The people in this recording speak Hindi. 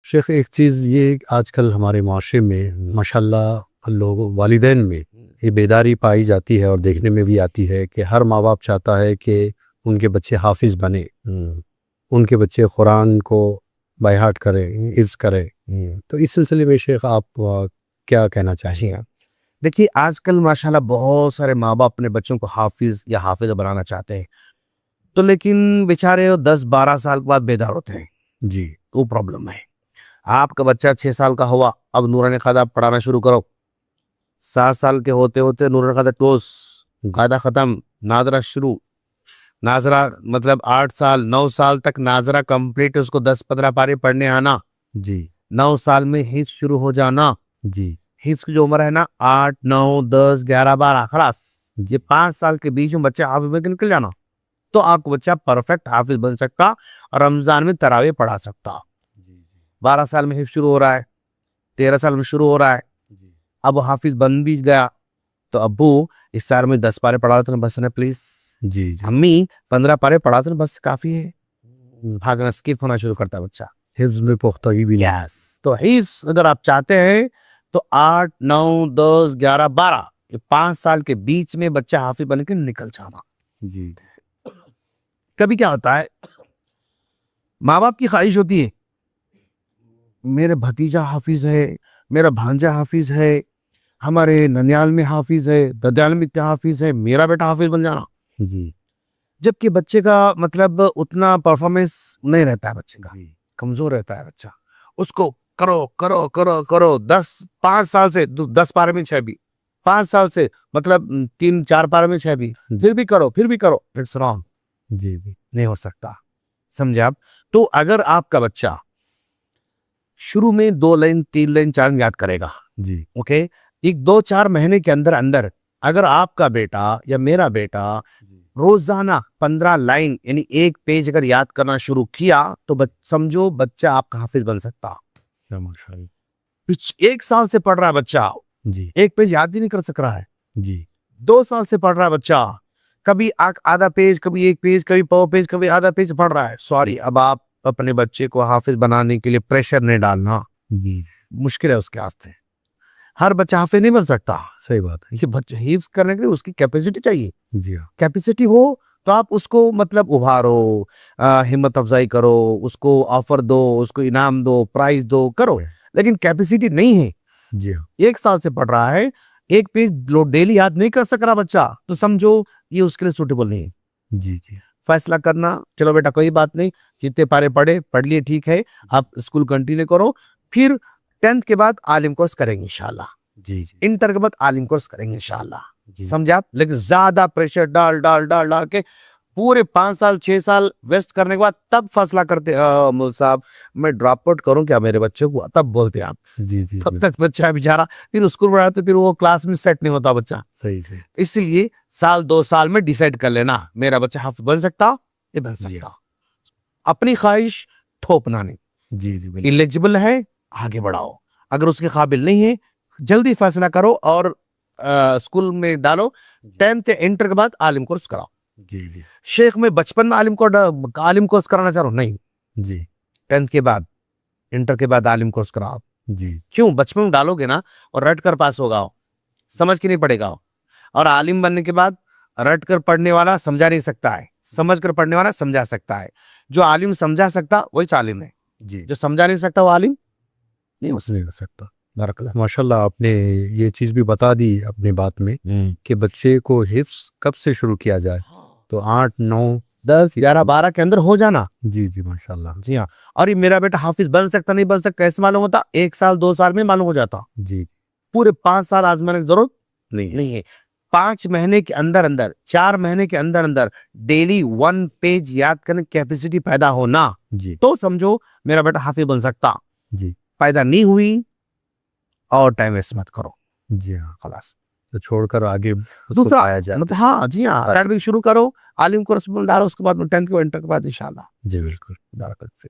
शेख, एक चीज़ ये आजकल हमारे माशरे में माशाल्लाह लोग वालिदैन में ये बेदारी पाई जाती है और देखने में भी आती है कि हर माँ बाप चाहता है कि उनके बच्चे हाफिज़ बने, उनके बच्चे कुरान को बाय हार्ट करें, हिफ्ज़ करें। तो इस सिलसिले में शेख आप क्या कहना चाहेंगे? देखिए, आजकल माशाल्लाह बहुत सारे माँ बाप अपने बच्चों को हाफिज या हाफिज बनाना चाहते हैं, तो लेकिन बेचारे 10-12 साल के बाद बेदार होते हैं। जी। वो प्रॉब्लम है। आपका बच्चा 6 साल का हुआ, अब नूरानी क़ायदा पढ़ाना शुरू करो। 7 साल के होते होते नूरानी क़ायदा टोस, क़ायदा ख़त्म, नाज़रा शुरू। नाज़रा मतलब 8 साल 9 साल तक नाज़रा कंप्लीट, उसको 10-15 पारे पढ़ने आना। जी। 9 साल में हिफ्ज़ शुरू हो जाना। जी। हिफ्ज़ की जो उम्र है ना 8, 9, 10, 11, 12 खलास, ये 5 साल के बीच में बच्चा हाफिज़ बन के निकल जाना, तो आपका बच्चा परफेक्ट हाफिज़ बन सकता और रमज़ान में तरावी पढ़ा सकता। 12 साल में हिफ्ज़ शुरू हो रहा है, 13 साल में शुरू हो रहा है, अब वो हाफिज़ बन भी गया, तो अब्बू इस साल में 10 पारे पढ़ा देते बस ना प्लीज। जी। अम्मी 15 पारे पढ़ा देते बस काफी है। भागना स्किप होना शुरू करता है बच्चा। हिफ्ज़ में पुख्तगी भी यस, तो हिफ्ज़ अगर आप चाहते हैं तो 8, 9, 10, 11, 12 ये 5 साल के बीच में बच्चा हाफिज़ बन के निकल जाना। जी। कभी क्या होता है, माँ बाप की ख्वाहिश होती है मेरे भतीजा हाफिज़ है, मेरा भांजा हाफिज़ है, हमारे ननियाल में हाफिज़ है, ददयाल में हाफिज़ है, मेरा बेटा हाफिज़ बन जाना। जी। जबकि बच्चे का मतलब उतना परफॉर्मेंस नहीं रहता है, बच्चे का कमजोर रहता है बच्चा। उसको करो करो करो करो 5 साल से 10 पारे में 6 भी, 5 साल से मतलब 3-4 पारे में 6 भी, फिर भी करो, इट्स रॉन्ग। जी। नहीं हो सकता, समझे आप? तो अगर आपका बच्चा शुरू में 2 लाइन 3 लाइन 4 याद करेगा, जी। ओके, एक 2-4 महीने के अंदर अंदर अगर आपका बेटा या मेरा बेटा रोजाना 15 लाइन यानी 1 पेज अगर याद करना शुरू किया, तो समझो बच्चा आपका हाफिज बन सकता। 1 साल से पढ़ रहा है बच्चा, जी। 1 पेज याद ही नहीं कर सक रहा है। जी। 2 साल से पढ़ रहा है बच्चा, कभी आधा पेज, कभी 1 पेज, कभी पाव पेज, कभी आधा पेज पढ़ रहा है। सॉरी, अब आप अपने बच्चे को हाफिज बनाने के लिए प्रेशर नहीं डालना, मुश्किल है उसके वास्ते। हर बच्चा हाफिज नहीं बन सकता। सही बात है। ये बच्चे हिफ्ज करने के लिए उसकी कैपेसिटी चाहिए। जी हाँ। कैपेसिटी हो तो आप उसको मतलब उभारो, हिम्मत अफजाई करो, उसको ऑफर दो, उसको इनाम दो, प्राइज दो, करो। लेकिन कैपेसिटी नहीं है, जी हाँ। 1 साल से पढ़ रहा है, 1 पेज डेली याद नहीं कर सक रहा बच्चा, तो समझो ये उसके लिए सूटेबल नहीं है। जी। जी। फैसला करना, चलो बेटा कोई बात नहीं, जितने पारे पढ़े पढ़ लिए, ठीक है, आप स्कूल कंटिन्यू करो, फिर 10th के बाद आलिम कोर्स करेंगे इंशाल्लाह। जी। जी। इंटर के बाद आलिम कोर्स करेंगे इंशाल्लाह। जी। समझे आप? लेकिन ज्यादा प्रेशर डाल डाल डाल डाल के पूरे 5 साल 6 साल वेस्ट करने के बाद तब फैसला करते मौलवी साहब मैं ड्रॉप आउट करूं क्या मेरे बच्चे को, तब बोलते आप। जी। जी। तब तक बच्चा बेचारा फिर स्कूल में तो फिर वो क्लास में सेट नहीं होता बच्चा। सही से। इसलिए साल 2 साल में डिसाइड कर लेना मेरा बच्चा हाफिज बन सकता, ये बन सकता। अपनी ख्वाहिश थोपना नहीं। जी। जी। इलिजिबल है आगे बढ़ाओ, अगर उसके काबिल नहीं है जल्दी फैसला करो और स्कूल में डालो। 10th इंटर के बाद आलिम कोर्स कराओ। जी। जी। शेख में बचपन में आलिम कोर्स कराना चाह रहा हूँ, नहीं, जी। 10th के बाद इंटर के बाद आलिम कोर्स कराओ। जी। क्यों? बचपन में डालोगे ना और रट कर पास होगा, समझ के नहीं पड़ेगा। और आलिम बनने के बाद रट कर पढ़ने वाला समझा नहीं सकता है, समझ कर पढ़ने वाला समझा सकता है। जो आलिम समझा सकता वही आलिम है, जी। जो समझा नहीं सकता वो आलिम नहीं हो नहीं कर सकता। माशाल्लाह, आपने ये चीज़ भी बता दी अपनी बात में कि बच्चे को हिफ्ज़ कब से शुरू किया जाए, तो 8, 9, 10, 11, 12 के अंदर हो जाना। जी। जी। माशाल्लाह। जी हाँ, और ये मेरा बेटा हाफिज बन सकता नहीं बन सकता कैसे मालूम होता? 1 साल 2 साल में मालूम हो जाता। जी। पूरे 5 साल आजमाने की जरूरत नहीं है। 5 महीने के अंदर अंदर, 4 महीने के अंदर अंदर डेली 1 पेज याद करने की कैपेसिटी पैदा होना, जी। तो समझो मेरा बेटा हाफिज बन सकता। जी। पैदा नहीं हुई और टाइम वेस्ट मत करो। जी हाँ। खलास, तो छोड़कर आगे दूसरा पाया जाए। मतलब हाँ जी हाँ, अकेडमी शुरू करो, आलिम कोर्स में डालो, उसके बाद में 10th को इंटर के बाद इंशाल्लाह। जी बिल्कुल।